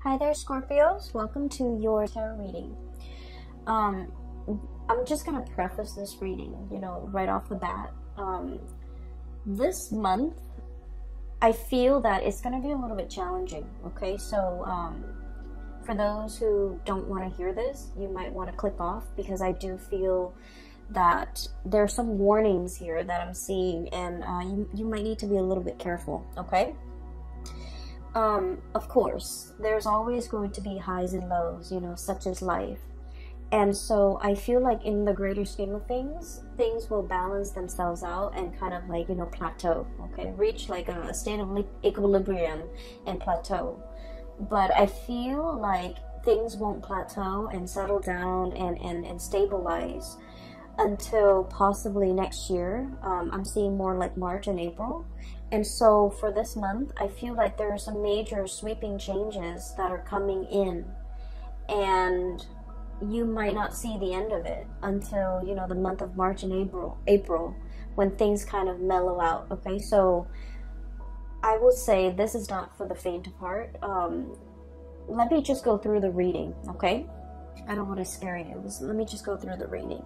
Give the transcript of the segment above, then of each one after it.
Hi there, Scorpios. Welcome to your tarot reading. I'm just gonna preface this reading, right off the bat. This month, I feel that it's gonna be a little bit challenging. Okay, so for those who don't want to hear this, you might want to click off because I do feel that there are some warnings here that I'm seeing, and you might need to be a little bit careful. Okay. Of course, there's always going to be highs and lows, such as life. And so I feel like in the greater scheme of things, things will balance themselves out and kind of like, plateau, okay? Reach like a state of equilibrium and plateau. But I feel like things won't plateau and settle down and stabilize until possibly next year. I'm seeing more like March and April. And so for this month, I feel like there are some major sweeping changes that are coming in, and you might not see the end of it until, the month of March and April, when things kind of mellow out. Okay, so I would say this is not for the faint of heart. Let me just go through the reading, okay? I don't want to scare you. Let me just go through the reading.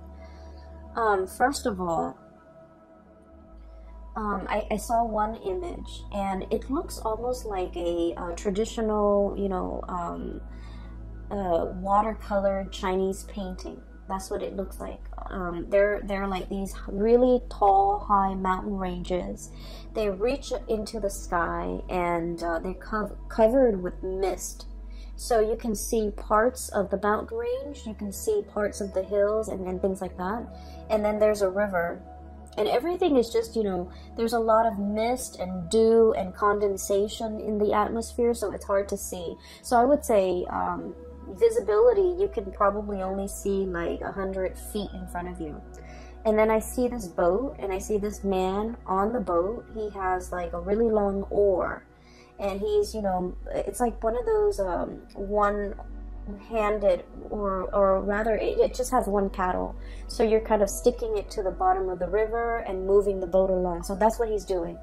First of all, I saw one image, and it looks almost like a traditional, watercolor Chinese painting. That's what it looks like. They're like these really tall, high mountain ranges. They reach into the sky, and they're covered with mist. So you can see parts of the mountain range, you can see parts of the hills and things like that. And then there's a river. And everything is just, there's a lot of mist and dew and condensation in the atmosphere, so it's hard to see. So I would say visibility, you can probably only see like 100 feet in front of you. And then I see this boat, and I see this man on the boat. He has like a really long oar. And he's, it's like one of those one-handed, or rather it just has one paddle, so you're kind of sticking it to the bottom of the river and moving the boat along. So that's what he's doing.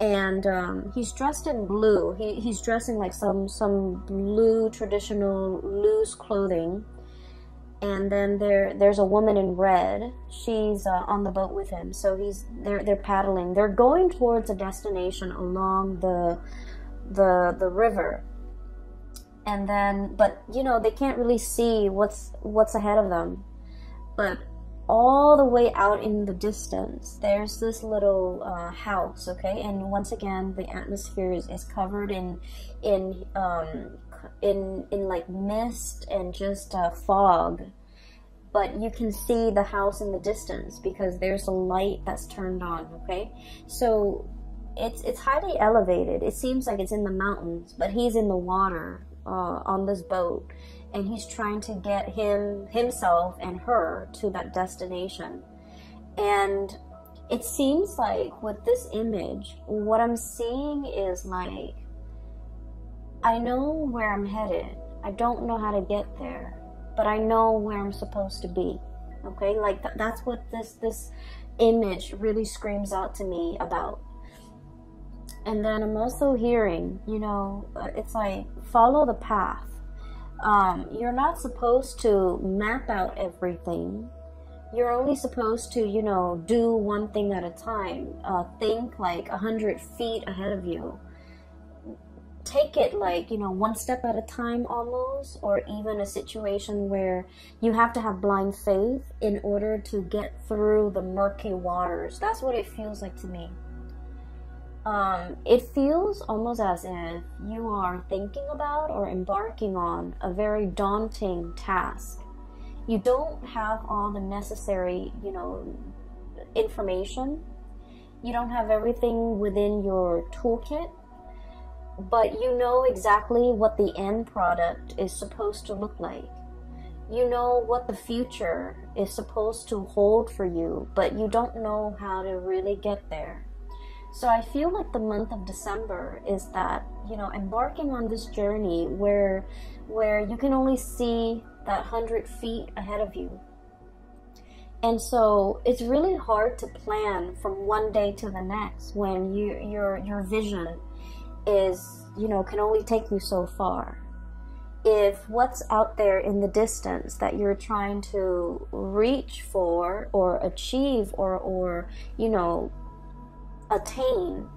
And he's dressed in blue. He's dressing like some blue traditional loose clothing. And then there's a woman in red. She's on the boat with him. So they're paddling. They're going towards a destination along the river. And then, but they can't really see what's ahead of them. But all the way out in the distance, there's this little house, okay? And once again, the atmosphere is covered in like mist and just fog. But you can see the house in the distance because there's a light that's turned on, okay? So it's highly elevated. It seems like it's in the mountains, but he's in the water. On this boat, and he's trying to get himself and her to that destination. And it seems like with this image, what I'm seeing is like, I know where I'm headed. I don't know how to get there, but I know where I'm supposed to be. Okay, like that's what this image really screams out to me about. And then I'm also hearing, it's like, follow the path. You're not supposed to map out everything. You're only supposed to, do one thing at a time. Think like 100 feet ahead of you. Take it like, one step at a time almost, or even a situation where you have to have blind faith in order to get through the murky waters. That's what it feels like to me. It feels almost as if you are thinking about or embarking on a very daunting task. You don't have all the necessary, information. You don't have everything within your toolkit, but you know exactly what the end product is supposed to look like. You know what the future is supposed to hold for you, but you don't know how to really get there. So I feel like the month of December is that, embarking on this journey where you can only see that 100 feet ahead of you. And so it's really hard to plan from one day to the next when your vision is, can only take you so far. if what's out there in the distance that you're trying to reach for or achieve or you know, attain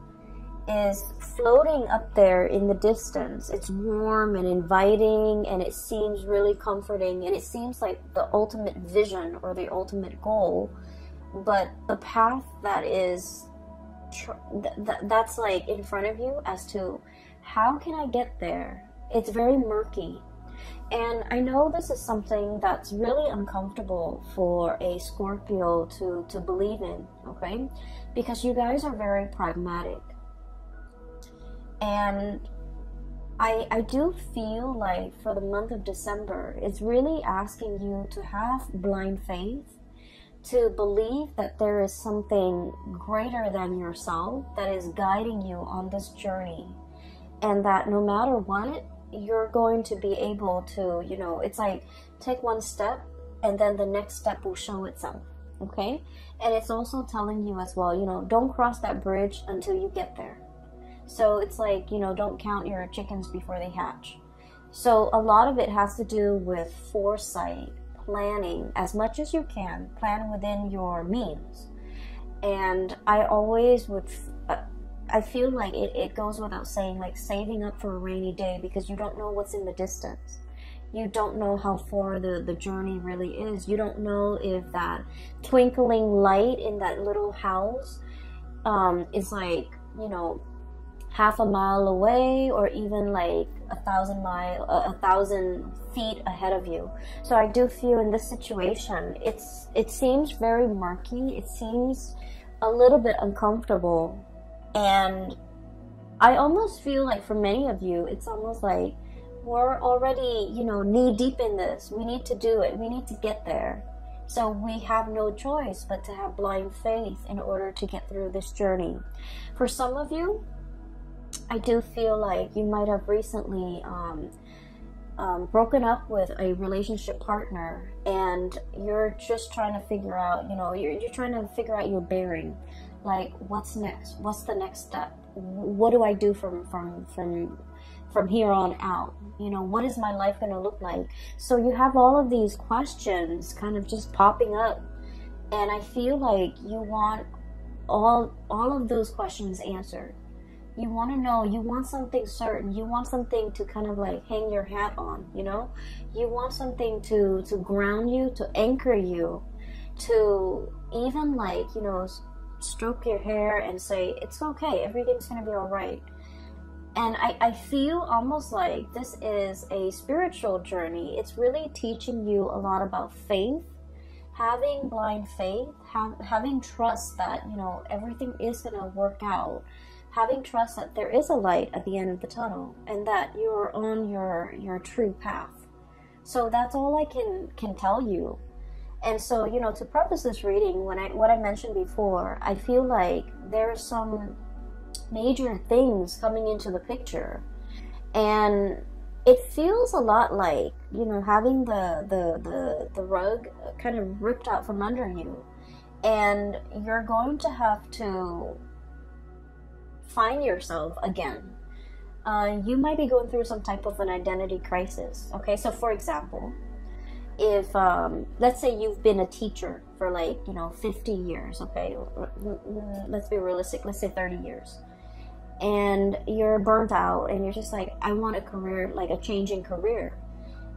is floating up there in the distance, it's warm and inviting, and it seems really comforting, and it seems like the ultimate vision or the ultimate goal, but the path that is that's like in front of you as to how can I get there, it's very murky. And I know this is something that's really uncomfortable for a Scorpio to believe in, okay? Because you guys are very pragmatic. And I do feel like for the month of December, it's really asking you to have blind faith, to believe that there is something greater than yourself that is guiding you on this journey. And that no matter what, you're going to be able to, you know, it's like take one step and then the next step will show itself, okay? And it's also telling you as well, you know, don't cross that bridge until you get there. So it's like, you know, don't count your chickens before they hatch. So a lot of it has to do with foresight, planning as much as you can, plan within your means. And I always would, I feel like it goes without saying, like saving up for a rainy day, because you don't know what's in the distance. You don't know how far the journey really is. You don't know if that twinkling light in that little house is like, you know, half a mile away or even like 1,000 feet ahead of you. So I do feel in this situation, it seems very murky. It seems a little bit uncomfortable. And I almost feel like for many of you, it's almost like we're already, you know, knee deep in this. We need to do it. We need to get there. So we have no choice but to have blind faith in order to get through this journey. For some of you, I do feel like you might have recently broken up with a relationship partner, and you're just trying to figure out, you know, you're trying to figure out your bearing. Like, what's next? What's the next step? What do I do from here on out? You know, what is my life going to look like? So you have all of these questions kind of just popping up, and I feel like you want all of those questions answered. You want to know, you want something certain, you want something to kind of like hang your hat on, you know? You want something to ground you, to anchor you, to even like, you know, stroke your hair and say, it's okay, everything's going to be all right. And I feel almost like this is a spiritual journey. It's really teaching you a lot about faith, having blind faith, having trust that, you know, everything is going to work out. Having trust that there is a light at the end of the tunnel and that you're on your true path. So that's all I can tell you. And so, you know, to preface this reading, what I mentioned before, I feel like there are some major things coming into the picture. And it feels a lot like, you know, having the rug kind of ripped out from under you. And you're going to have to find yourself again. You might be going through some type of an identity crisis. Okay, so for example, if let's say you've been a teacher for like, you know, 50 years, okay, let's be realistic, let's say 30 years, and you're burnt out and you're just like, I want a career, like a changing career.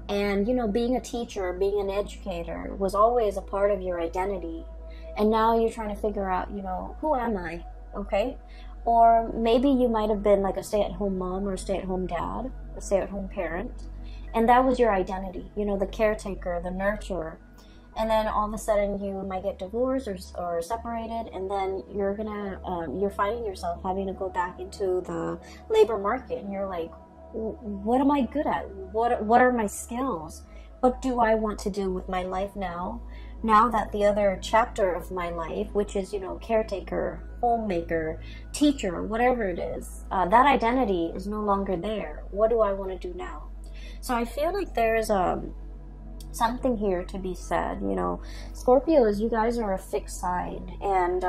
And you know, being a teacher, being an educator was always a part of your identity, and now you're trying to figure out, you know, who am I? Okay. Or maybe you might have been like a stay-at-home mom or a stay-at-home dad, a stay-at-home parent, and that was your identity, you know, the caretaker, the nurturer. And then all of a sudden you might get divorced or separated, and then you're finding yourself having to go back into the labor market, and you're like, what am I good at? What are my skills? What do I want to do with my life now? Now that the other chapter of my life, which is, you know, caretaker, homemaker, teacher, whatever it is, that identity is no longer there. What do I want to do now? So I feel like there's something here to be said. You know, Scorpios, you guys are a fixed sign, and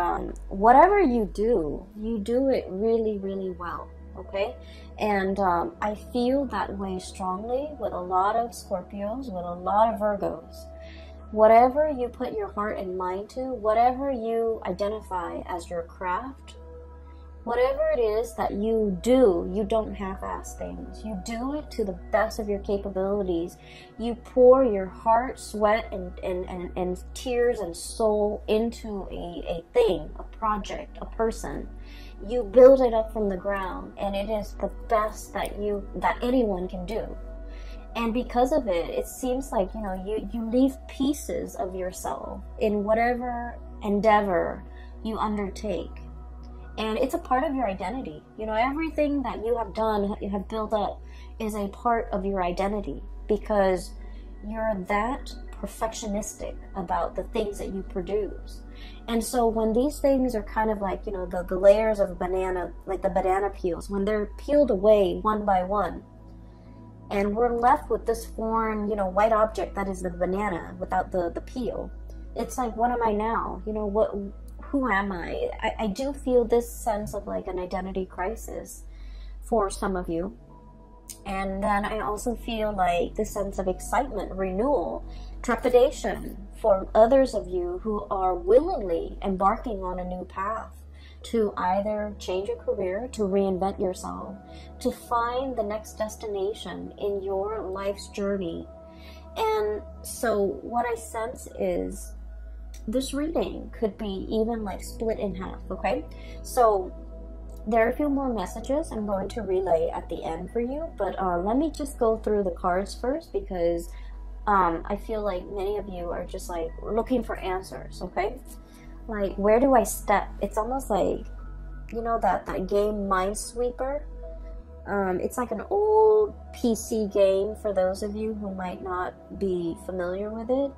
whatever you do it really, really well. okay? And I feel that way strongly with a lot of Scorpios, with a lot of Virgos. Whatever you put your heart and mind to, whatever you identify as your craft, whatever it is that you do, you don't half-ass things. You do it to the best of your capabilities. You pour your heart, sweat, and tears and soul into a thing, a project, a person. You build it up from the ground, and it is the best that anyone can do. And because of it, it seems like, you know, you leave pieces of yourself in whatever endeavor you undertake. And it's a part of your identity. You know, everything that you have done, you have built up, is a part of your identity, because you're that perfectionistic about the things that you produce. And so when these things are kind of like, you know, the layers of a banana, like the banana peels, when they're peeled away one by one, and we're left with this foreign, you know, white object that is the banana without the peel. It's like, what am I now? You know, who am I? I do feel this sense of like an identity crisis for some of you. And then I also feel like this sense of excitement, renewal, trepidation for others of you who are willingly embarking on a new path, to either change your career, to reinvent yourself, to find the next destination in your life's journey. And so what I sense is this reading could be even like split in half, okay? So there are a few more messages I'm going to relay at the end for you, but let me just go through the cards first, because I feel like many of you are just like looking for answers, okay? Like, where do I step? It's almost like, you know, that game Minesweeper. It's like an old PC game for those of you who might not be familiar with it.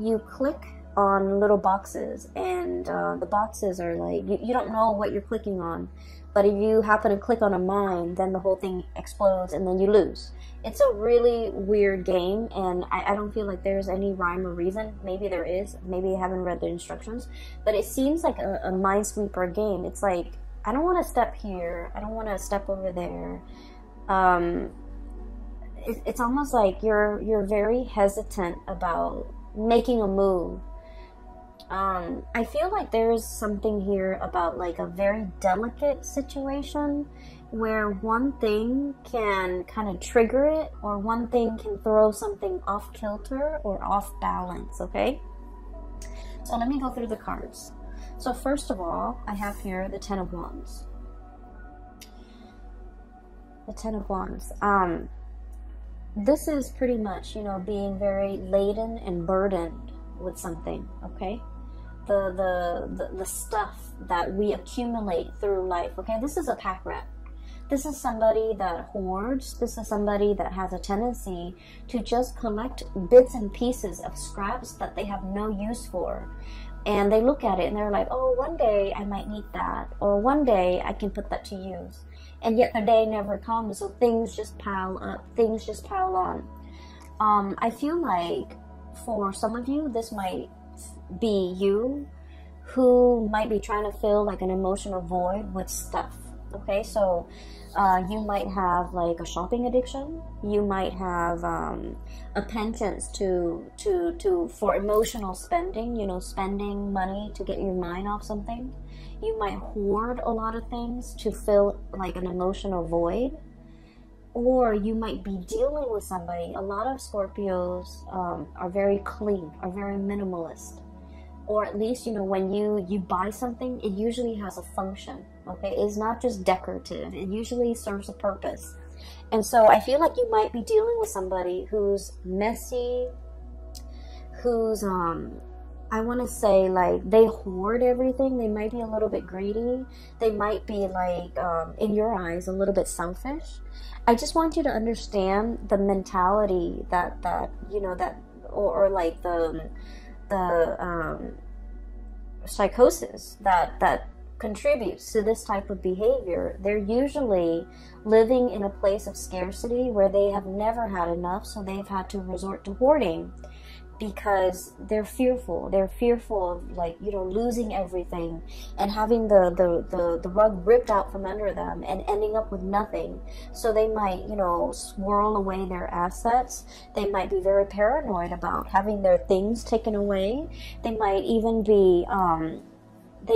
You click on little boxes, and the boxes are like, you don't know what you're clicking on, but if you happen to click on a mine, then the whole thing explodes and then you lose. It's a really weird game, and I don't feel like there's any rhyme or reason. Maybe there is, maybe I haven't read the instructions, but it seems like a Minesweeper game. It's like, I don't want to step here, I don't want to step over there. It's almost like you're very hesitant about making a move. I feel like there's something here about like a very delicate situation where one thing can kind of trigger it, or one thing can throw something off kilter or off balance, okay? So let me go through the cards. So first of all, I have here the Ten of Wands. The Ten of Wands. This is pretty much, you know, being very laden and burdened with something, okay? The stuff that we accumulate through life, okay? This is a pack rat. This is somebody that hoards. This is somebody that has a tendency to just collect bits and pieces of scraps that they have no use for. And they look at it and they're like, oh, one day I might need that, or one day I can put that to use. And yet the day never comes, so things just pile up, things just pile on. I feel like for some of you, this might be you who might be trying to fill like an emotional void with stuff. Okay, so you might have like a shopping addiction. You might have a penchant for emotional spending. You know, spending money to get your mind off something. You might hoard a lot of things to fill like an emotional void. Or you might be dealing with somebody. A lot of Scorpios are very clean, are very minimalist. Or at least, you know, when you buy something, it usually has a function, okay? It's not just decorative. It usually serves a purpose. And so I feel like you might be dealing with somebody who's messy, who's, I want to say, like, they hoard everything. They might be a little bit greedy. They might be, like, in your eyes, a little bit selfish. I just want you to understand the mentality that you know, that, or like the psychosis that contributes to this type of behavior. They're usually living in a place of scarcity where they have never had enough, so they've had to resort to hoarding. because they're fearful. They're fearful of, like, you know, losing everything and having the rug ripped out from under them and ending up with nothing. So they might, you know, swirl away their assets. They might be very paranoid about having their things taken away. They might even be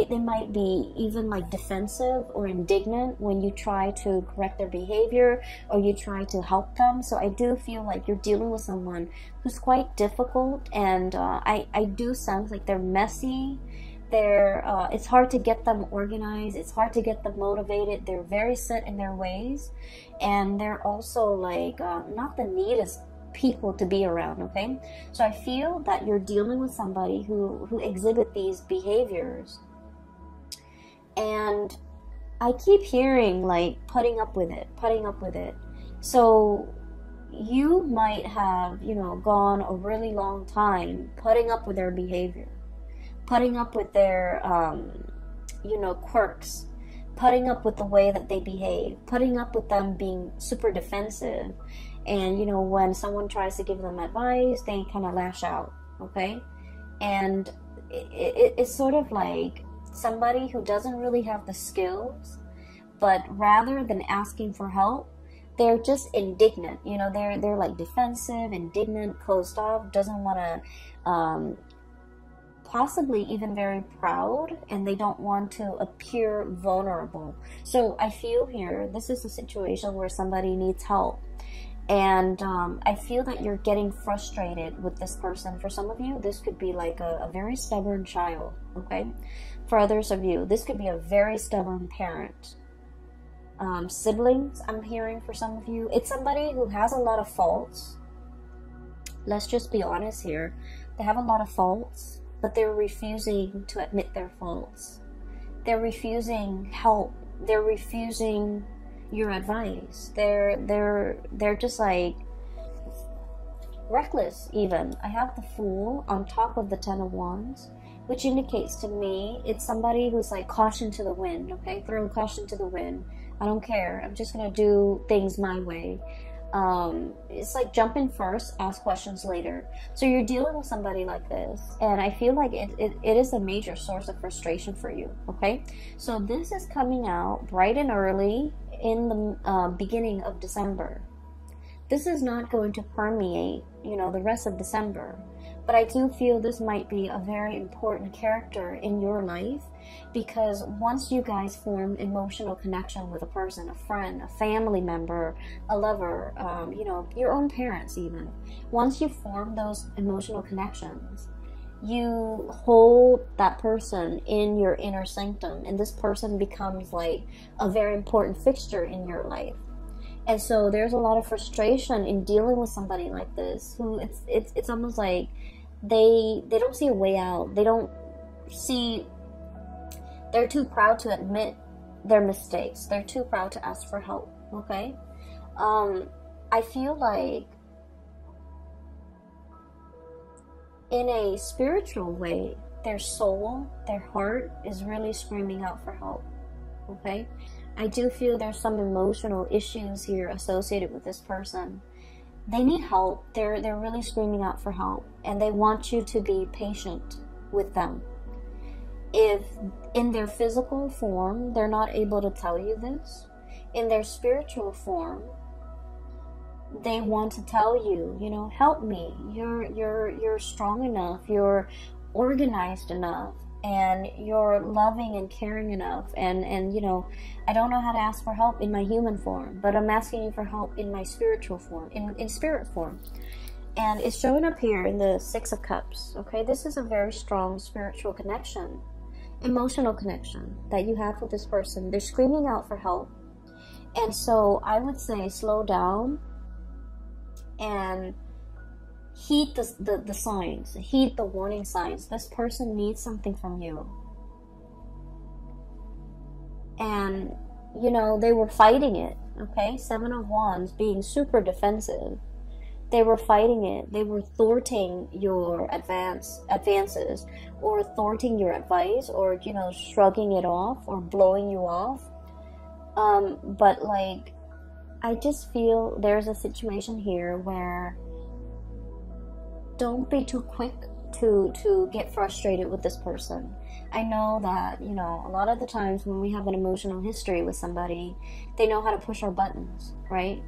they might be even like defensive or indignant when you try to correct their behavior or you try to help them. So I do feel like you're dealing with someone who's quite difficult, and I do sense like they're messy. They're it's hard to get them organized. It's hard to get them motivated. They're very set in their ways, and they're also like not the neatest people to be around. Okay, so I feel that you're dealing with somebody who exhibit these behaviors. And I keep hearing like putting up with it. So you might have, you know, gone a really long time putting up with their behavior, putting up with their, you know, quirks, putting up with the way that they behave, putting up with them being super defensive. And, you know, when someone tries to give them advice, they kind of lash out, okay? And it's sort of like somebody who doesn't really have the skills, but rather than asking for help, they're just indignant. You know, they're like defensive, indignant, closed off, doesn't want to, possibly even very proud, and they don't want to appear vulnerable. So I feel here, this is a situation where somebody needs help. And I feel that you're getting frustrated with this person. For some of you, this could be like a very stubborn child, okay? For others of you, this could be a very stubborn parent. Siblings, I'm hearing for some of you. It's somebody who has a lot of faults. Let's just be honest here. They have a lot of faults, but they're refusing to admit their faults. They're refusing help. They're refusing your advice. They're just like reckless even. I have the Fool on top of the Ten of Wands, which indicates to me it's somebody who's like caution to the wind, okay? Throw caution to the wind. I don't care. I'm just gonna do things my way. It's like jump in first, ask questions later. So you're dealing with somebody like this, and I feel like it is a major source of frustration for you, okay? So this is coming out bright and early in the beginning of December. This is not going to permeate, you know, the rest of December, but I do feel this might be a very important character in your life, because once you guys form emotional connection with a person, a friend, a family member, a lover, you know, your own parents even, once you form those emotional connections, you hold that person in your inner sanctum, and this person becomes like a very important fixture in your life. And so there's a lot of frustration in dealing with somebody like this, who it's almost like they don't see a way out. They don't see, they're too proud to admit their mistakes. They're too proud to ask for help, okay? I feel like in a spiritual way, their soul, their heart is really screaming out for help, okay? I do feel there's some emotional issues here associated with this person. They need help. They're really screaming out for help, and they want you to be patient with them. If in their physical form, they're not able to tell you this, in their spiritual form, they want to tell you, you know, help me. You're strong enough. You're organized enough, and you're loving and caring enough. And you know, I don't know how to ask for help in my human form, but I'm asking you for help in my spiritual form, in spirit form. And it's showing up here in the Six of Cups. Okay, this is a very strong spiritual connection, emotional connection that you have with this person. They're screaming out for help. And so I would say slow down and heed the signs, heed the warning signs. This person needs something from you. And, you know, they were fighting it, okay? Seven of Wands, being super defensive. They were fighting it. They were thwarting your advances, or thwarting your advice, or, you know, shrugging it off, or blowing you off. But, like, I just feel there's a situation here where don't be too quick to get frustrated with this person. I know that, you know, a lot of the times when we have an emotional history with somebody, they know how to push our buttons, right?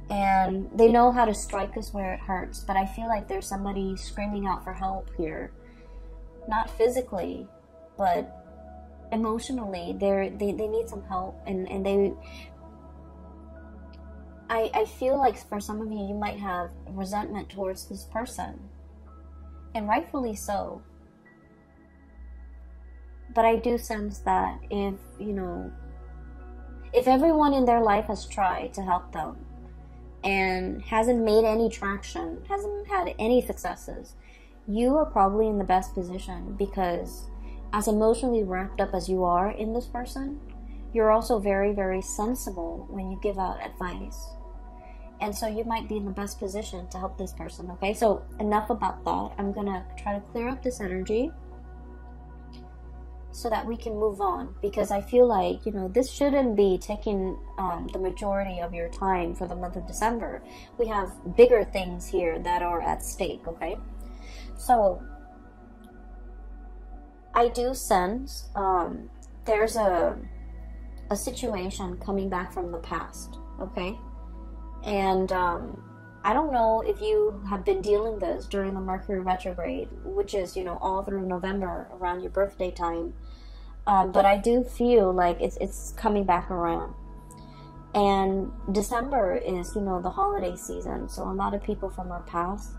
And they know how to strike us where it hurts. But I feel like there's somebody screaming out for help here. Not physically, but emotionally. They need some help. And I feel like for some of you, you might have resentment towards this person. And rightfully so. But I do sense that if, you know, if everyone in their life has tried to help them and hasn't made any traction, hasn't had any successes, you are probably in the best position, because as emotionally wrapped up as you are in this person, you're also very, very sensible when you give out advice. And so you might be in the best position to help this person, okay? So enough about that. I'm going to try to clear up this energy so that we can move on. Because I feel like, you know, this shouldn't be taking the majority of your time for the month of December. We have bigger things here that are at stake, okay? So I do sense there's a situation coming back from the past, okay? And I don't know if you have been dealing this during the Mercury retrograde, which is, you know, all through November around your birthday time. But I do feel like it's coming back around. And December is, you know, the holiday season. So a lot of people from our past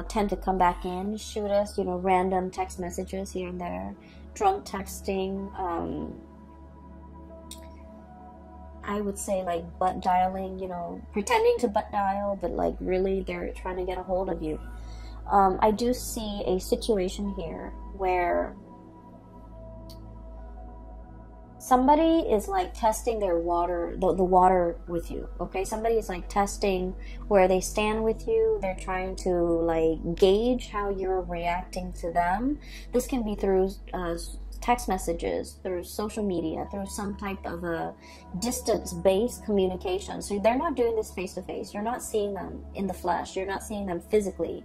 tend to come back in, shoot us, you know, random text messages here and there, drunk texting, I would say like butt dialing, you know, pretending to butt dial, but like really they're trying to get a hold of you. I do see a situation here where somebody is like testing their water, the water with you, okay? Somebody is like testing where they stand with you. They're trying to like gauge how you're reacting to them. This can be through text messages, through social media, through some type of a distance-based communication. So they're not doing this face-to-face. You're not seeing them in the flesh. You're not seeing them physically.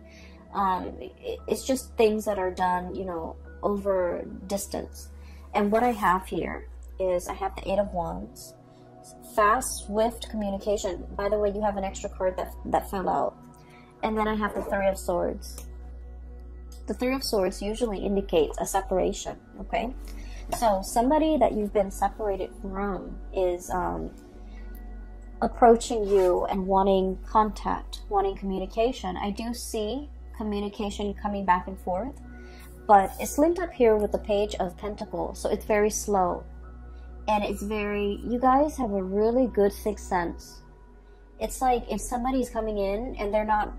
It's just things that are done, you know, over distance. And what I have here is I have the Eight of Wands. Fast, swift communication. By the way, you have an extra card that fell out. And then I have the Three of Swords. The Three of Swords usually indicates a separation, okay? So somebody that you've been separated from is approaching you and wanting contact, wanting communication. I do see communication coming back and forth, but it's linked up here with the Page of Pentacles, so it's very slow. And it's very, you guys have a really good sixth sense. It's like if somebody's coming in and they're not,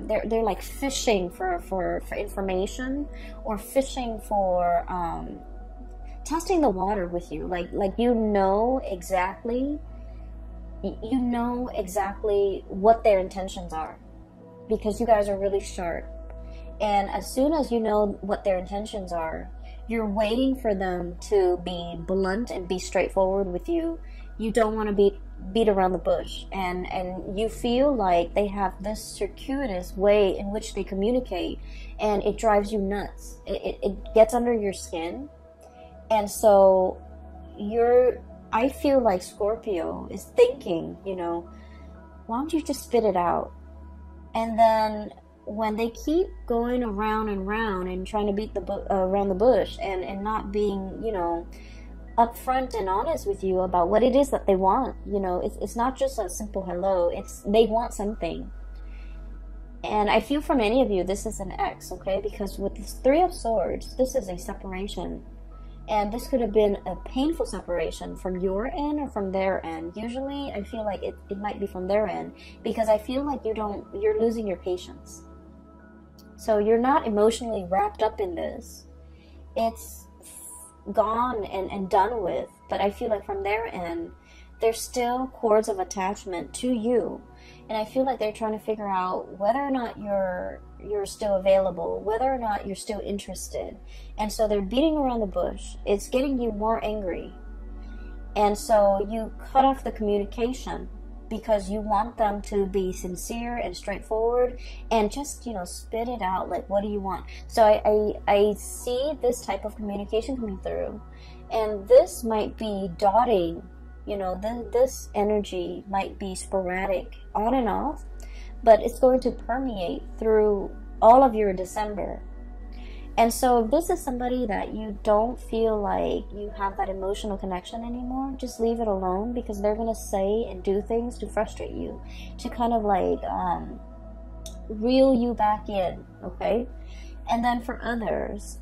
they're like fishing for information, or fishing for testing the water with you. Like you know exactly what their intentions are, because you guys are really sharp. And as soon as you know what their intentions are, you're waiting for them to be blunt and be straightforward with you. You don't want to beat around the bush, and you feel like they have this circuitous way in which they communicate, and it drives you nuts. It gets under your skin. And so I feel like Scorpio is thinking, you know, why don't you just spit it out? And then when they keep going around and round and trying to beat around the bush and not being, you know, upfront and honest with you about what it is that they want, you know, it's not just a simple hello. They want something. And I feel for many of you this is an X, okay? Because with this Three of Swords, this is a separation. And this could have been a painful separation from your end or from their end. Usually I feel like it might be from their end, because I feel like you're losing your patience. So you're not emotionally wrapped up in this. It's gone and done with. But I feel like from their end, there's still cords of attachment to you. And I feel like they're trying to figure out whether or not you're still available, whether or not you're still interested. And so they're beating around the bush. It's getting you more angry. And so you cut off the communication because you want them to be sincere and straightforward and just, you know, spit it out. Like, what do you want? So I see this type of communication coming through, and this might be dotting, you know, this energy might be sporadic, on and off, but it's going to permeate through all of your December. And so if this is somebody that you don't feel like you have that emotional connection anymore, just leave it alone, because they're going to say and do things to frustrate you, to kind of like reel you back in, okay? And then for others,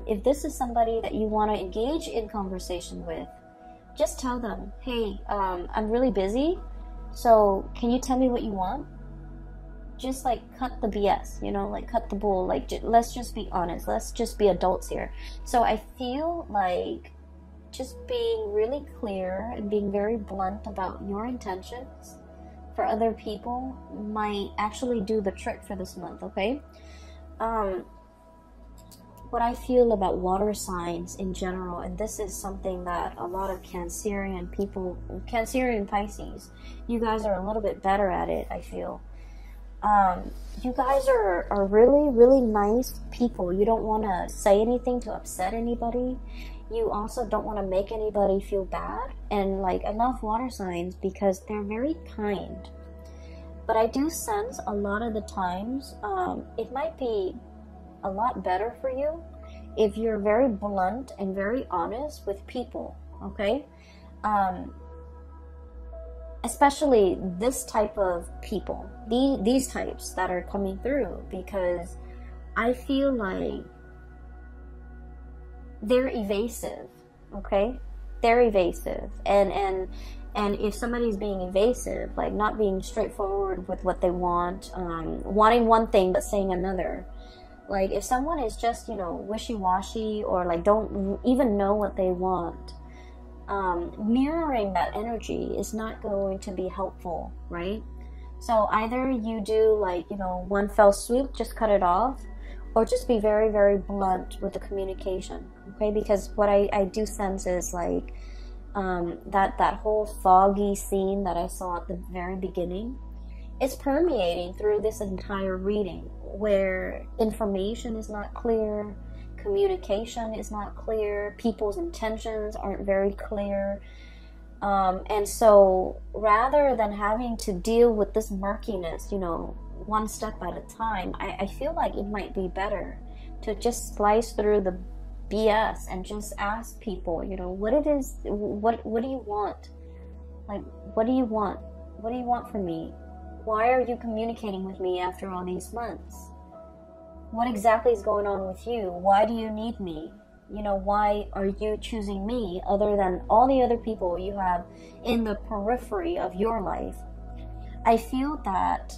if this is somebody that you want to engage in conversation with, just tell them, hey, I'm really busy, so can you tell me what you want? Just like cut the BS, you know, like cut the bull, like let's just be honest, let's just be adults here. So I feel like just being really clear and being very blunt about your intentions for other people might actually do the trick for this month, okay? What I feel about water signs in general, and this is something that a lot of Cancerian people, Cancerian Pisces, you guys are a little bit better at it, I feel. You guys are really, really nice people. You don't want to say anything to upset anybody. You also don't want to make anybody feel bad. And like, I love water signs because they're very kind. But I do sense a lot of the times, it might be a lot better for you if you're very blunt and very honest with people, okay? Especially this type of people, these types that are coming through, because I feel like they're evasive, okay? They're evasive, and if somebody's being evasive, like not being straightforward with what they want, wanting one thing but saying another, like if someone is just, you know, wishy-washy, or like don't even know what they want, mirroring that energy is not going to be helpful, right? So either you do like, you know, one fell swoop, just cut it off, or just be very, very blunt with the communication, okay? Because what I do sense is like that whole foggy scene that I saw at the very beginning, it's permeating through this entire reading, where information is not clear, communication is not clear, people's intentions aren't very clear, and so rather than having to deal with this murkiness, you know, one step at a time, I feel like it might be better to just slice through the BS and just ask people, you know, what it is, what do you want? Like, what do you want? What do you want from me? Why are you communicating with me after all these months? What exactly is going on with you? Why do you need me? You know, why are you choosing me other than all the other people you have in the periphery of your life? I feel that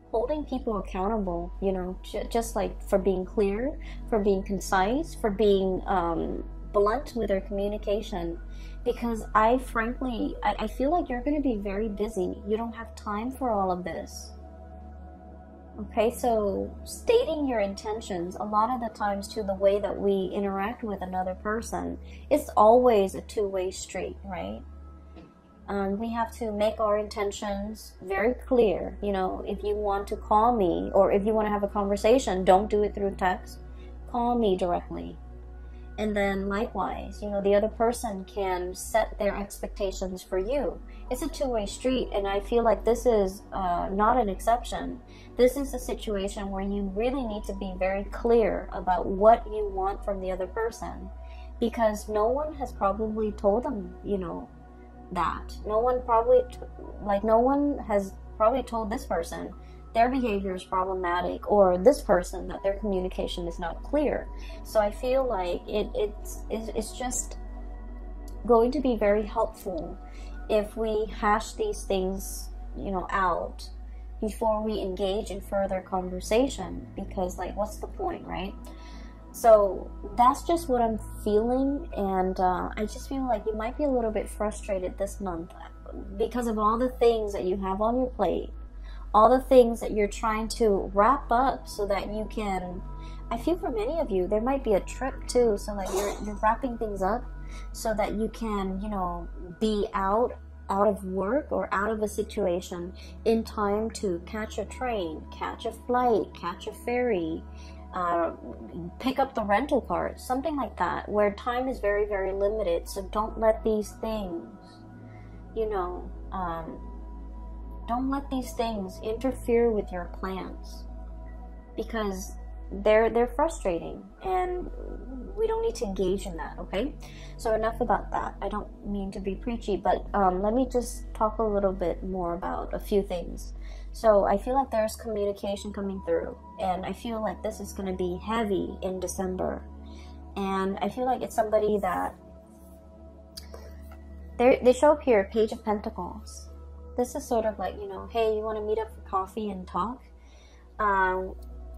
holding people accountable, you know, just like for being clear, for being concise, for being blunt with their communication, because I frankly feel like you're going to be very busy. You don't have time for all of this. Okay, so stating your intentions, a lot of the times to the way that we interact with another person, it's always a two-way street, right? We have to make our intentions very clear. You know, if you want to call me, or if you want to have a conversation, don't do it through text. Call me directly. And then likewise, you know, the other person can set their expectations for you. It's a two-way street, and I feel like this is not an exception. This is a situation where you really need to be very clear about what you want from the other person, because no one has probably told them, you know, that. No one has probably told this person their behavior is problematic, or this person that their communication is not clear. So I feel like it's just going to be very helpful if we hash these things, you know, out before we engage in further conversation, because like, what's the point, right? So that's just what I'm feeling, and I just feel like you might be a little bit frustrated this month because of all the things that you have on your plate, all the things that you're trying to wrap up so that you can, I feel for many of you, there might be a trip too, so like you're wrapping things up so that you can, you know, be out out of work or out of a situation in time to catch a train, catch a flight, catch a ferry, pick up the rental car, something like that, where time is very, very limited. So don't let these things, you know, don't let these things interfere with your plans, because they're frustrating and we don't need to engage in that. Okay, so enough about that. I don't mean to be preachy, but let me just talk a little bit more about a few things. So I feel like there's communication coming through, and I feel like this is going to be heavy in December, and I feel like it's somebody that they show up here, Page of Pentacles. This is sort of like, you know, hey, you want to meet up for coffee and talk?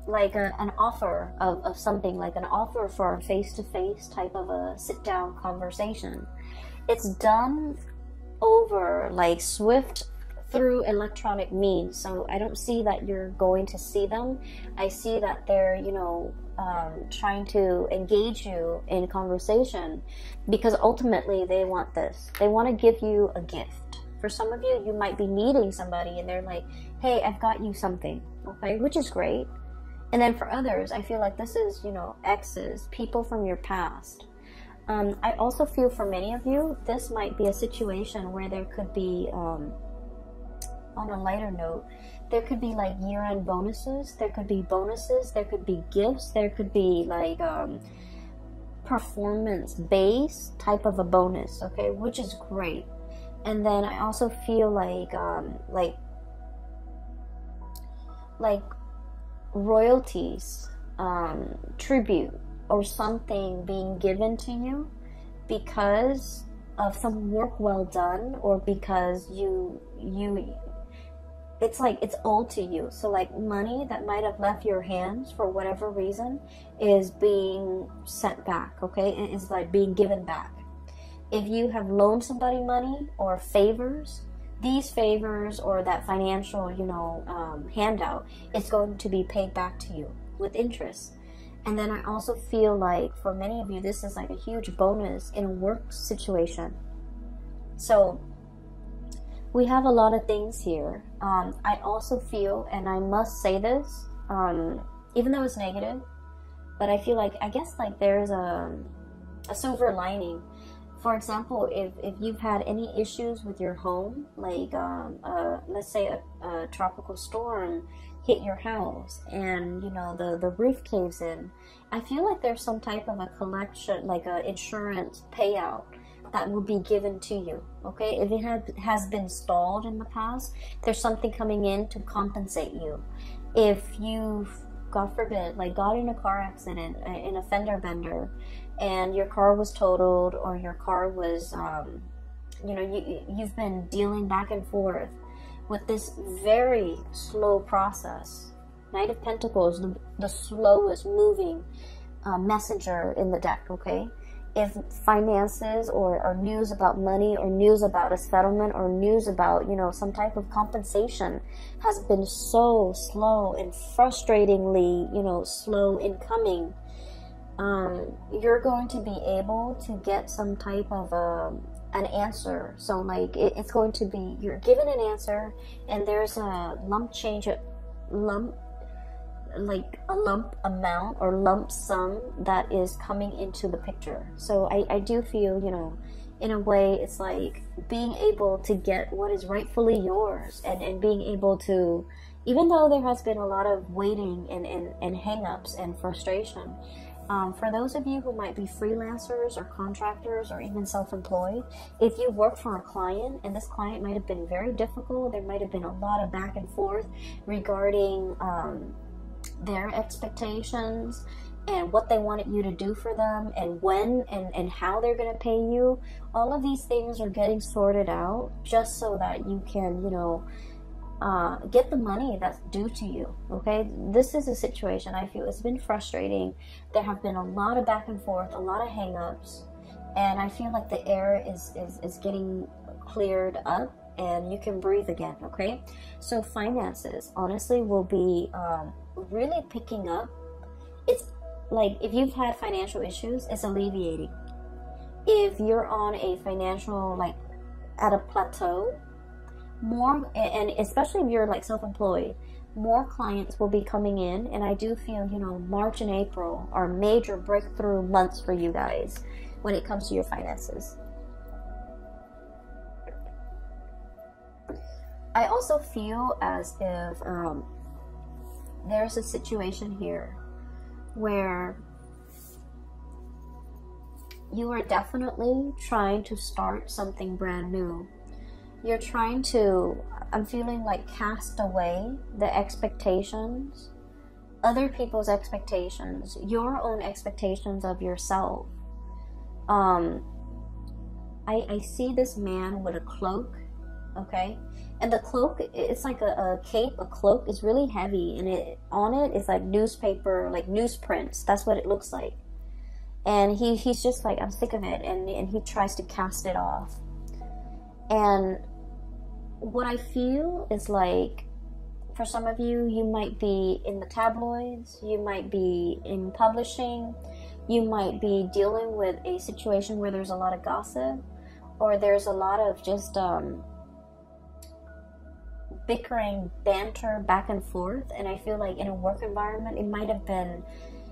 Like an offer of something, like an offer for a face-to-face type of a sit-down conversation. It's done over like swift through electronic means, so I don't see that you're going to see them. I see that they're, you know, trying to engage you in conversation, because ultimately they want this. They want to give you a gift. For some of you, you might be meeting somebody and they're like, hey, I've got you something, okay, which is great. And then for others, I feel like this is, you know, exes, people from your past. I also feel for many of you, this might be a situation where there could be, on a lighter note, there could be like year-end bonuses, there could be bonuses, there could be gifts, there could be like performance-based type of a bonus, okay, which is great. And then I also feel like royalties, tribute, or something being given to you because of some work well done, or because you it's like it's owed to you. So like money that might have left your hands for whatever reason is being sent back, okay? It is like being given back. If you have loaned somebody money or favors, these favors or that financial, you know, handout is going to be paid back to you with interest. And then I also feel like for many of you, this is like a huge bonus in a work situation. So we have a lot of things here. I also feel, and I must say this, even though it's negative, but I feel like, I guess like there's a silver lining. For example, if you've had any issues with your home, like let's say a tropical storm hit your house and, you know, the roof caves in, I feel like there's some type of a collection, like a insurance payout that will be given to you, okay? If it has been stalled in the past, there's something coming in to compensate you. If you've, God forbid, like got in a car accident, in a fender bender, and your car was totaled, or your car was, you know, you've been dealing back and forth with this very slow process. Knight of Pentacles, the slowest moving messenger in the deck, okay? If finances or news about money, or news about a settlement, or news about, you know, some type of compensation has been so slow and frustratingly, you know, slow in coming, you're going to be able to get some type of an answer. So like it's going to be, you're given an answer, and there's a like a lump amount or lump sum that is coming into the picture. So I do feel, you know, in a way it's like being able to get what is rightfully yours, and being able to, even though there has been a lot of waiting and hang-ups and frustration, for those of you who might be freelancers or contractors or even self-employed, if you work for a client and this client might have been very difficult, there might have been a lot of back and forth regarding their expectations and what they wanted you to do for them, and when and how they're going to pay you, all of these things are getting sorted out just so that you can, you know, get the money that's due to you, okay? This is a situation I feel it's been frustrating. There have been a lot of back and forth, a lot of hang-ups, and I feel like the air is getting cleared up and you can breathe again, okay? So finances, honestly, will be really picking up. It's like if you've had financial issues, it's alleviating. If you're on a financial, like at a plateau. More, and especially if you're like self-employed, more clients will be coming in, and I do feel, you know, March and April are major breakthrough months for you guys when it comes to your finances. I also feel as if there's a situation here where you are definitely trying to start something brand new. You're trying to, I'm feeling like, cast away the expectations, other people's expectations, your own expectations of yourself. I see this man with a cloak, okay? And the cloak, it's like a cape, a cloak. It's really heavy, and on it is like newspaper, like newsprints. That's what it looks like. And he's just like, I'm sick of it, and he tries to cast it off. And what I feel is like, for some of you, you might be in the tabloids, you might be in publishing, you might be dealing with a situation where there's a lot of gossip, or there's a lot of just bickering, banter back and forth. And I feel like in a work environment, it might have been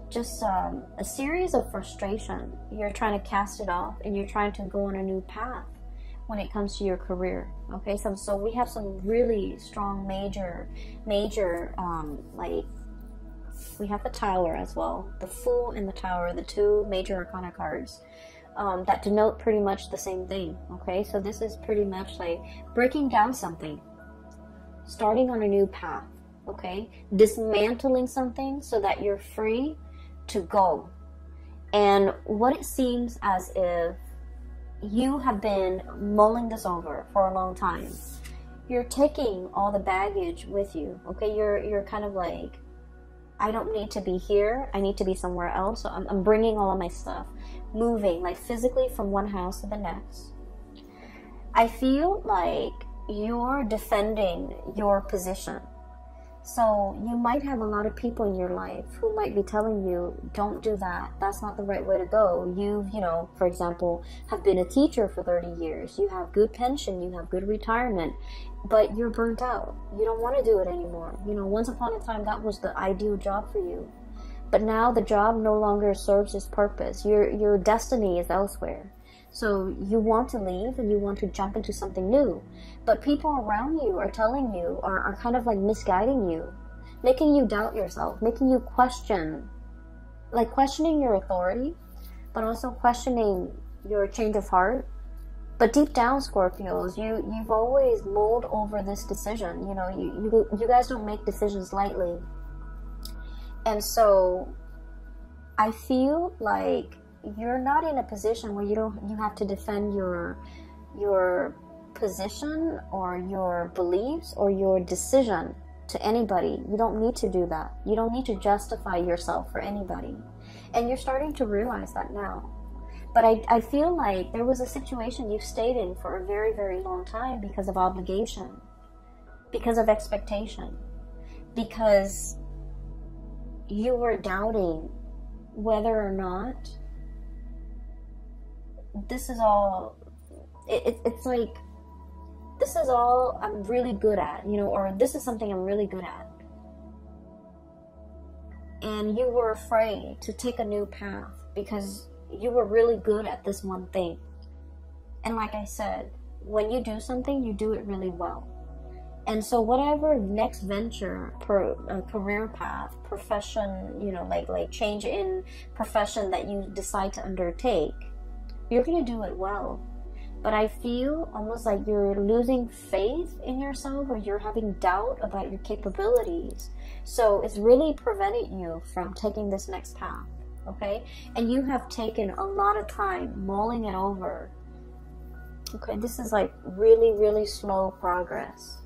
just a series of frustration. You're trying to cast it off, and you're trying to go on a new path when it comes to your career. Okay, so we have some really strong major like, we have the Tower as well, the Fool and the Tower, the two major arcana cards that denote pretty much the same thing. Okay, so this is pretty much like breaking down something, starting on a new path. Okay, dismantling something so that you're free to go. And what it seems as if you have been mulling this over for a long time. You're taking all the baggage with you. Okay, you're kind of like, I don't need to be here, I need to be somewhere else. So I'm bringing all of my stuff, moving like physically from one house to the next. I feel like you're defending your position. So you might have a lot of people in your life who might be telling you, don't do that, that's not the right way to go. You know, for example, have been a teacher for 30 years, you have good pension, you have good retirement, but you're burnt out. You don't want to do it anymore. You know, once upon a time, that was the ideal job for you. But now the job no longer serves its purpose. Your destiny is elsewhere. So you want to leave and you want to jump into something new. But people around you are telling you, are kind of like misguiding you, making you doubt yourself, making you question, like questioning your authority, but also questioning your change of heart. But deep down, Scorpios, you've always mulled over this decision. You know, you guys don't make decisions lightly. And so I feel like you're not in a position where you have to defend your position or your beliefs or your decision to anybody. You don't need to do that. You don't need to justify yourself for anybody. And you're starting to realize that now. But I feel like there was a situation you stayed in for a very, very long time because of obligation, because of expectation, because you were doubting whether or not this is all, it's like, this is all I'm really good at, you know, or this is something I'm really good at. And you were afraid to take a new path because you were really good at this one thing. And like I said, when you do something, you do it really well. And so whatever next venture, career path, profession, you know, like change in profession that you decide to undertake, you're going to do it well. But I feel almost like you're losing faith in yourself, or you're having doubt about your capabilities. So it's really prevented you from taking this next path, okay? And you have taken a lot of time mulling it over. Okay, this is like really, really slow progress.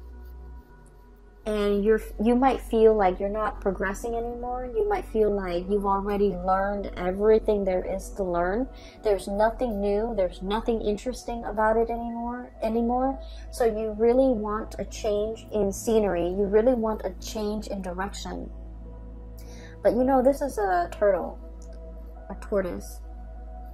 And you might feel like you're not progressing anymore. You might feel like you've already learned everything there is to learn. There's nothing new. There's nothing interesting about it anymore. So you really want a change in scenery. You really want a change in direction. But you know, this is a turtle, a tortoise.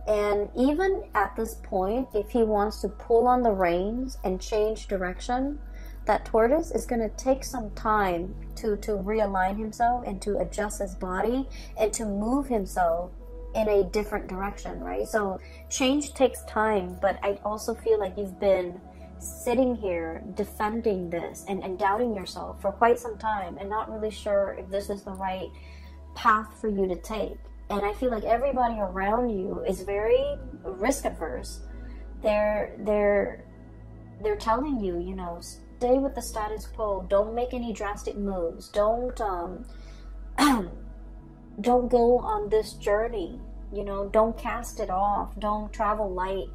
And even at this point, if he wants to pull on the reins and change direction, that Taurus is going to take some time to realign himself and to adjust his body and to move himself in a different direction, right? So change takes time, but I also feel like you've been sitting here defending this and doubting yourself for quite some time and not really sure if this is the right path for you to take. And I feel like everybody around you is very risk averse. They're telling you, you know, stay with the status quo. Don't make any drastic moves. Don't don't go on this journey. You know, don't cast it off. Don't travel light.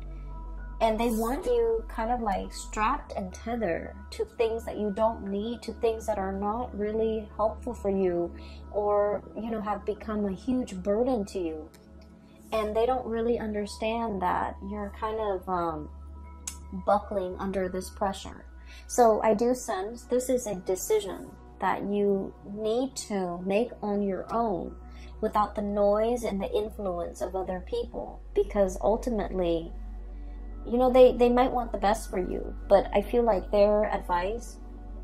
And they want you kind of like strapped and tethered to things that you don't need, to things that are not really helpful for you, or, you know, have become a huge burden to you. And they don't really understand that you're kind of buckling under this pressure. So I do sense this is a decision that you need to make on your own without the noise and the influence of other people, because ultimately, you know, they might want the best for you, but I feel like their advice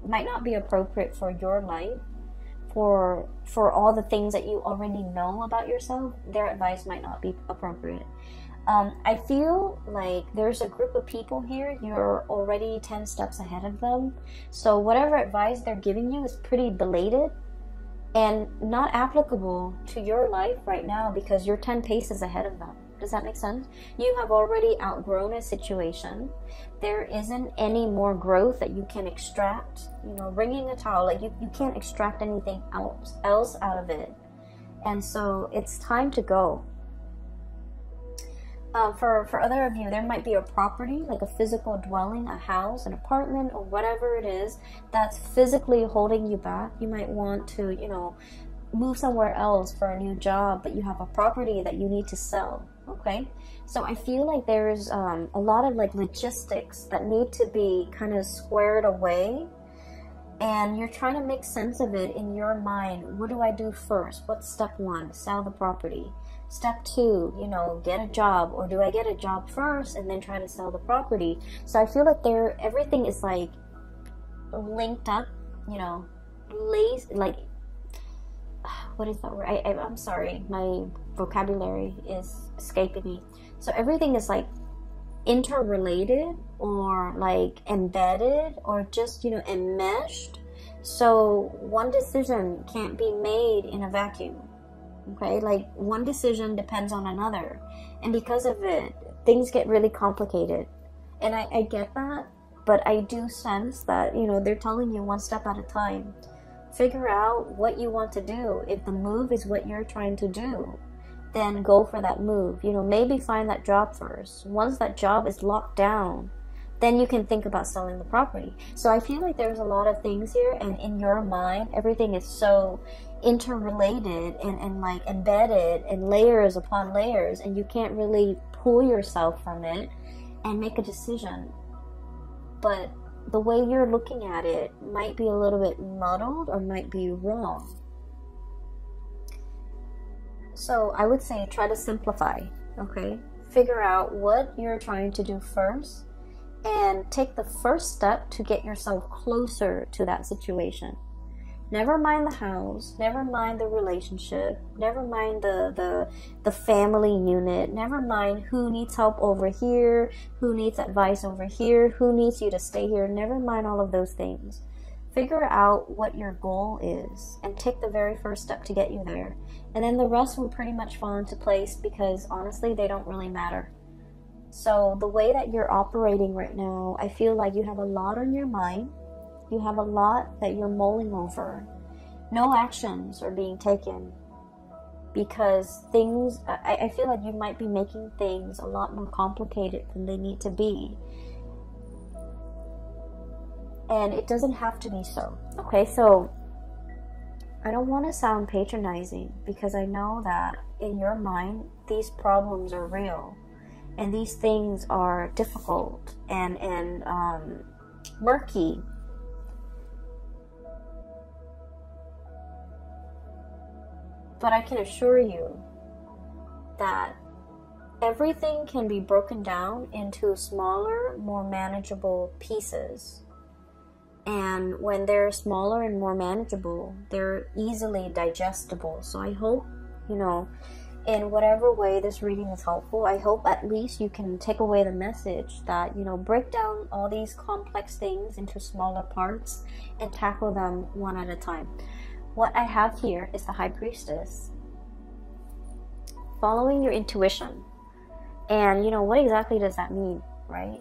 might not be appropriate for your life, for all the things that you already know about yourself. Their advice might not be appropriate. I feel like there's a group of people here, you're already 10 steps ahead of them. So whatever advice they're giving you is pretty belated and not applicable to your life right now, because you're 10 paces ahead of them. Does that make sense? You have already outgrown a situation. There isn't any more growth that you can extract. You know, wringing a towel, like you can't extract anything else out of it. And so it's time to go. For other of you, there might be a property, like a physical dwelling, a house, an apartment, or whatever it is that's physically holding you back. You might want to, you know, move somewhere else for a new job, but you have a property that you need to sell. Okay, so I feel like there's a lot of like logistics that need to be kind of squared away, and you're trying to make sense of it in your mind. What do I do first? What's step one? Sell the property. Step two, you know, get a job, or do I get a job first and then try to sell the property? So I feel like everything is like linked up, you know, like, what is that word? I'm sorry, my vocabulary is escaping me. So everything is like interrelated, or like embedded, or just, you know, enmeshed. So one decision can't be made in a vacuum. Okay, like one decision depends on another, and because of it, things get really complicated. And I get that, but I do sense that, you know, they're telling you one step at a time. Figure out what you want to do. If the move is what you're trying to do, then go for that move. You know, maybe find that job first. Once that job is locked down, then you can think about selling the property. So I feel like there's a lot of things here, and in your mind, everything is so interrelated and like embedded and layers upon layers, and you can't really pull yourself from it and make a decision. But the way you're looking at it might be a little bit muddled or might be wrong. So I would say try to simplify, okay? Figure out what you're trying to do first and take the first step to get yourself closer to that situation. Never mind the house, never mind the relationship, never mind the family unit, never mind who needs help over here, who needs advice over here, who needs you to stay here. Never mind all of those things. Figure out what your goal is and take the very first step to get you there. And then the rest will pretty much fall into place, because honestly, they don't really matter. So the way that you're operating right now, I feel like you have a lot on your mind. You have a lot that you're mulling over. No actions are being taken because things, I feel like you might be making things a lot more complicated than they need to be. And it doesn't have to be so. Okay, so I don't want to sound patronizing, because I know that in your mind, these problems are real. And these things are difficult and murky. But I can assure you that everything can be broken down into smaller, more manageable pieces. And when they're smaller and more manageable, they're easily digestible. So I hope, you know, in whatever way this reading is helpful, I hope at least you can take away the message that, you know, break down all these complex things into smaller parts and tackle them one at a time. What I have here is the High Priestess. Following your intuition. And, you know, what exactly does that mean, right?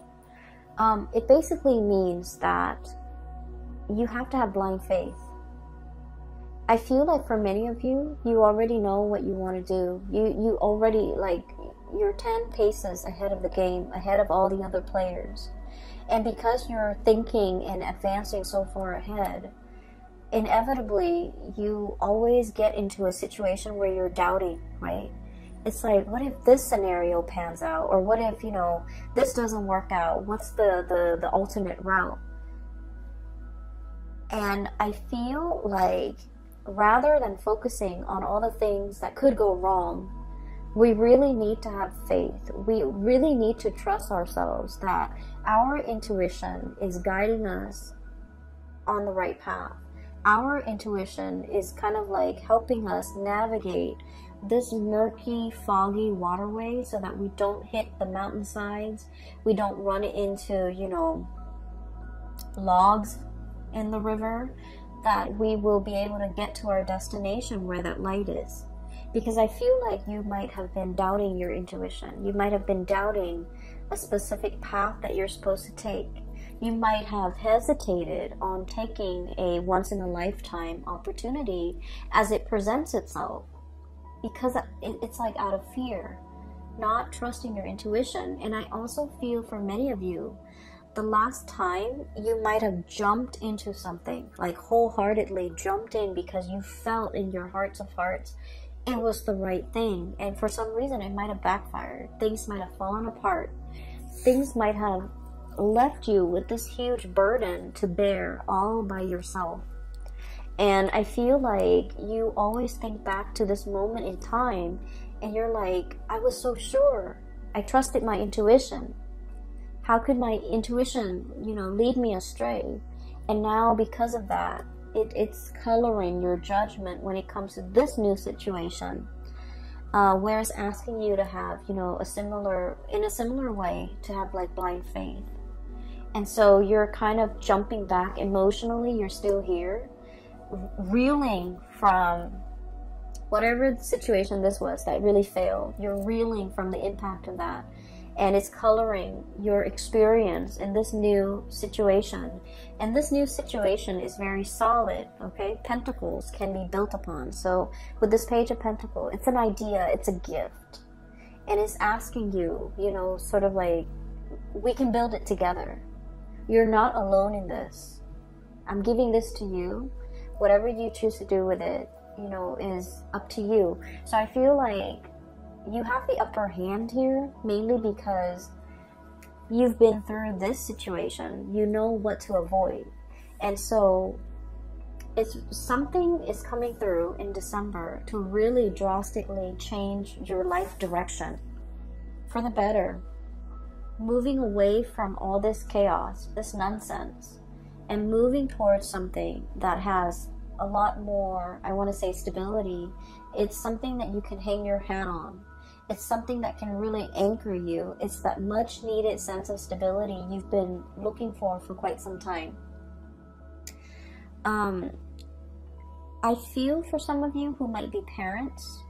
It basically means that you have to have blind faith. I feel like for many of you, you already know what you want to do. You already, like, you're 10 paces ahead of the game, ahead of all the other players. And because you're thinking and advancing so far ahead, inevitably, you always get into a situation where you're doubting, right? It's like, what if this scenario pans out? Or what if, you know, this doesn't work out? What's the alternate route? And I feel like rather than focusing on all the things that could go wrong, we really need to have faith. We really need to trust ourselves that our intuition is guiding us on the right path. Our intuition is kind of like helping us navigate this murky, foggy waterway so that we don't hit the mountainsides. We don't run into, you know, logs in the river, that we will be able to get to our destination where that light is. Because I feel like you might have been doubting your intuition. You might have been doubting a specific path that you're supposed to take. You might have hesitated on taking a once-in-a-lifetime opportunity as it presents itself, because it's like out of fear, not trusting your intuition. And I also feel for many of you, the last time you might have jumped into something, like wholeheartedly jumped in because you felt in your hearts of hearts it was the right thing, and for some reason it might have backfired. Things might have fallen apart. Things might have left you with this huge burden to bear all by yourself. And I feel like you always think back to this moment in time and you're like, I was so sure. I trusted my intuition. How could my intuition, you know, lead me astray? And now because of that, it's coloring your judgment when it comes to this new situation. Where it's asking you to have, you know, in a similar way, to have like blind faith. And so you're kind of jumping back emotionally. You're still here, reeling from whatever situation this was that really failed. You're reeling from the impact of that. And it's coloring your experience in this new situation. And this new situation is very solid, okay? Pentacles can be built upon. So with this Page of Pentacles, it's an idea, it's a gift. And it's asking you, you know, sort of like, we can build it together. You're not alone in this. I'm giving this to you. Whatever you choose to do with it, you know, is up to you. So I feel like you have the upper hand here, mainly because you've been through this situation. You know what to avoid. And so it's something is coming through in December to really drastically change your life direction for the better. Moving away from all this chaos, this nonsense, and moving towards something that has a lot more, I want to say, stability. It's something that you can hang your hat on. It's something that can really anchor you. It's that much needed sense of stability you've been looking for quite some time. I feel for some of you who might be parents,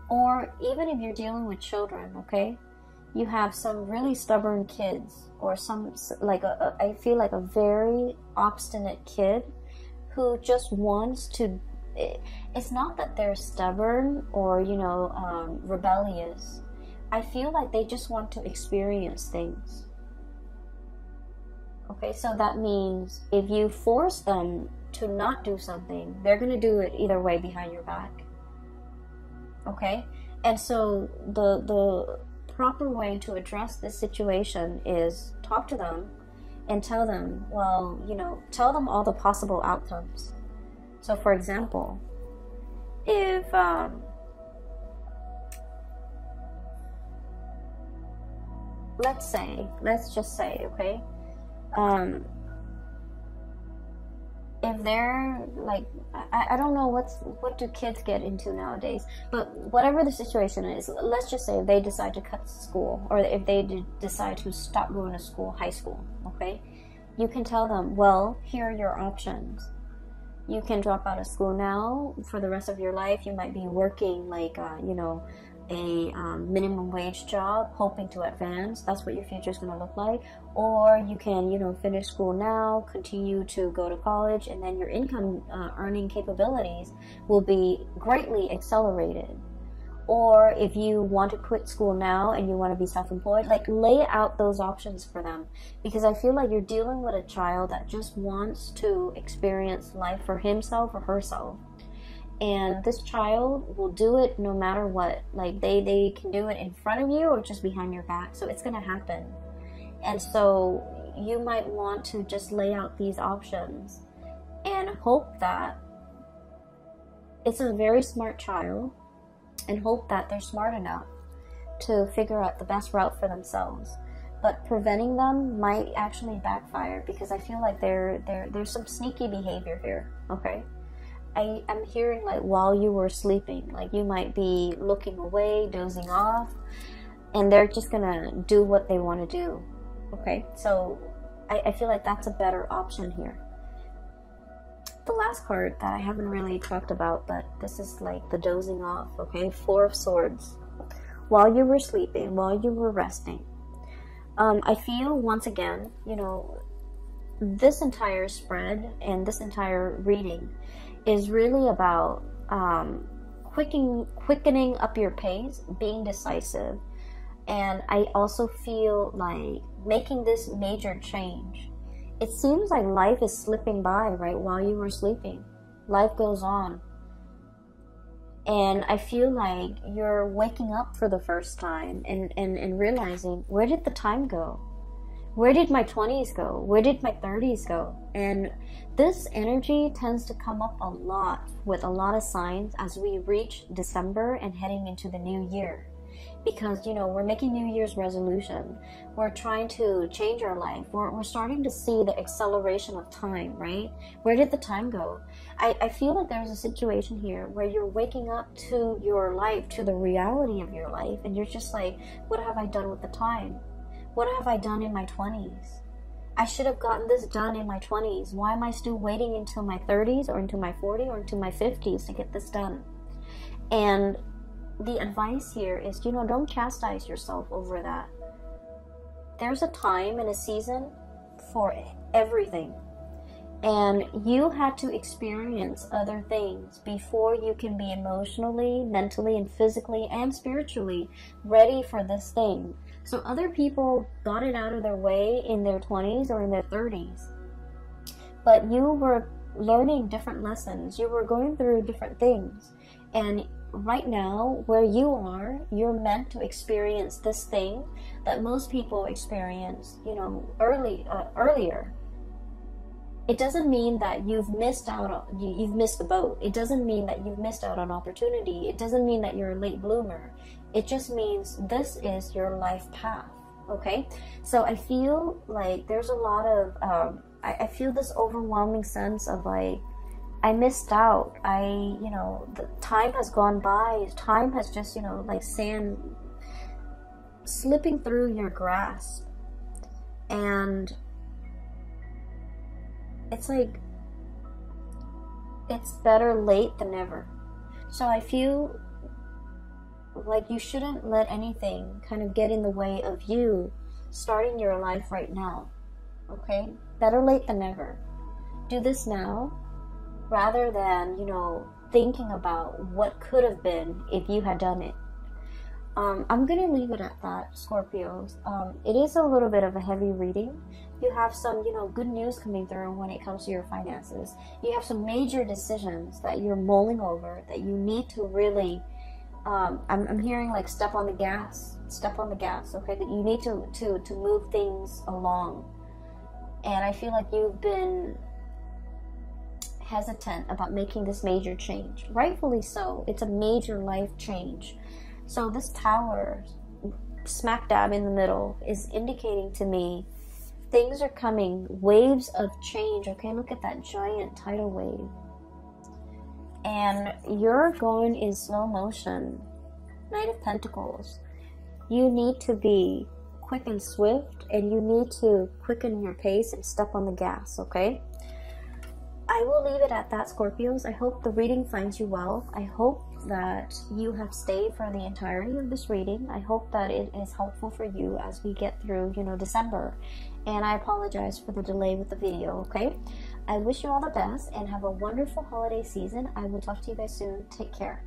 or even if you're dealing with children, okay? You have some really stubborn kids, or some, like, I feel like a very obstinate kid who just wants to, it's not that they're stubborn or, you know, rebellious. I feel like they just want to experience things. Okay, so that means if you force them to not do something, they're going to do it either way behind your back. Okay? And so the proper way to address this situation is talk to them and tell them, well, you know, tell them all the possible outcomes. So for example, if let's just say, okay, if they're like, I don't know what do kids get into nowadays, but whatever the situation is, let's just say if they decide to cut school, or if they decide to stop going to school, high school, okay, you can tell them, well, here are your options. You can drop out of school now for the rest of your life. You might be working like you know, a minimum wage job, hoping to advance. That's what your future is going to look like. Or you can, you know, finish school now, continue to go to college, and then your income earning capabilities will be greatly accelerated. Or if you want to quit school now and you want to be self-employed, like, lay out those options for them, because I feel like you're dealing with a child that just wants to experience life for himself or herself. And this child will do it no matter what. Like, they can do it in front of you or just behind your back. So it's going to happen. And so you might want to just lay out these options and hope that it's a very smart child, and hope that they're smart enough to figure out the best route for themselves. But preventing them might actually backfire, because I feel like there's some sneaky behavior here, okay? I'm hearing like while you were sleeping, like you might be looking away, dozing off, and they're just gonna do what they want to do, okay? So I feel like that's a better option here. The last card that I haven't really talked about, but this is like the dozing off, okay? Four of Swords. While you were sleeping, while you were resting, I feel once again, you know, this entire spread and this entire reading is really about quickening up your pace, being decisive, and I also feel like making this major change. It seems like life is slipping by right while you were sleeping. Life goes on. And I feel like you're waking up for the first time and realizing, where did the time go? Where did my 20s go? Where did my 30s go? And this energy tends to come up a lot with a lot of signs as we reach December and heading into the new year. Because, you know, we're making New Year's resolution. We're trying to change our life. We're starting to see the acceleration of time, right? Where did the time go? I feel like there's a situation here where you're waking up to your life, to the reality of your life, and you're just like, what have I done with the time? What have I done in my 20s? I should have gotten this done in my 20s. Why am I still waiting until my 30s or into my 40s or into my 50s to get this done? And the advice here is, you know, don't chastise yourself over that. There's a time and a season for everything. And you had to experience other things before you can be emotionally, mentally, and physically and spiritually ready for this thing. So other people got it out of their way in their 20s or in their 30s. But you were learning different lessons. You were going through different things. And right now, where you are, you're meant to experience this thing that most people experience, you know, earlier. It doesn't mean that you've missed the boat. It doesn't mean that you've missed out on opportunity. It doesn't mean that you're a late bloomer. It just means this is your life path, okay? So I feel like there's a lot of, I feel this overwhelming sense of like, I missed out. You know, the time has gone by. Time has just, you know, like sand slipping through your grasp. And it's like, it's better late than never. So I feel like you shouldn't let anything kind of get in the way of you starting your life right now, okay? Better late than never. Do this now, rather than, you know, thinking about what could have been if you had done it. I'm going to leave it at that, Scorpios. It is a little bit of a heavy reading. You have some, you know, good news coming through when it comes to your finances. You have some major decisions that you're mulling over, that you need to really, I'm hearing like step on the gas, okay? That you need to move things along. And I feel like you've been hesitant about making this major change. Rightfully so. It's a major life change. So this Tower smack dab in the middle is indicating to me things are coming, waves of change. Okay, look at that giant tidal wave. And you're going in slow motion. Knight of Pentacles. You need to be quick and swift, and you need to quicken your pace and step on the gas, okay? I will leave it at that, Scorpios. I hope the reading finds you well. I hope that you have stayed for the entirety of this reading. I hope that it is helpful for you as we get through, December. And I apologize for the delay with the video, okay? I wish you all the best and have a wonderful holiday season. I will talk to you guys soon. Take care.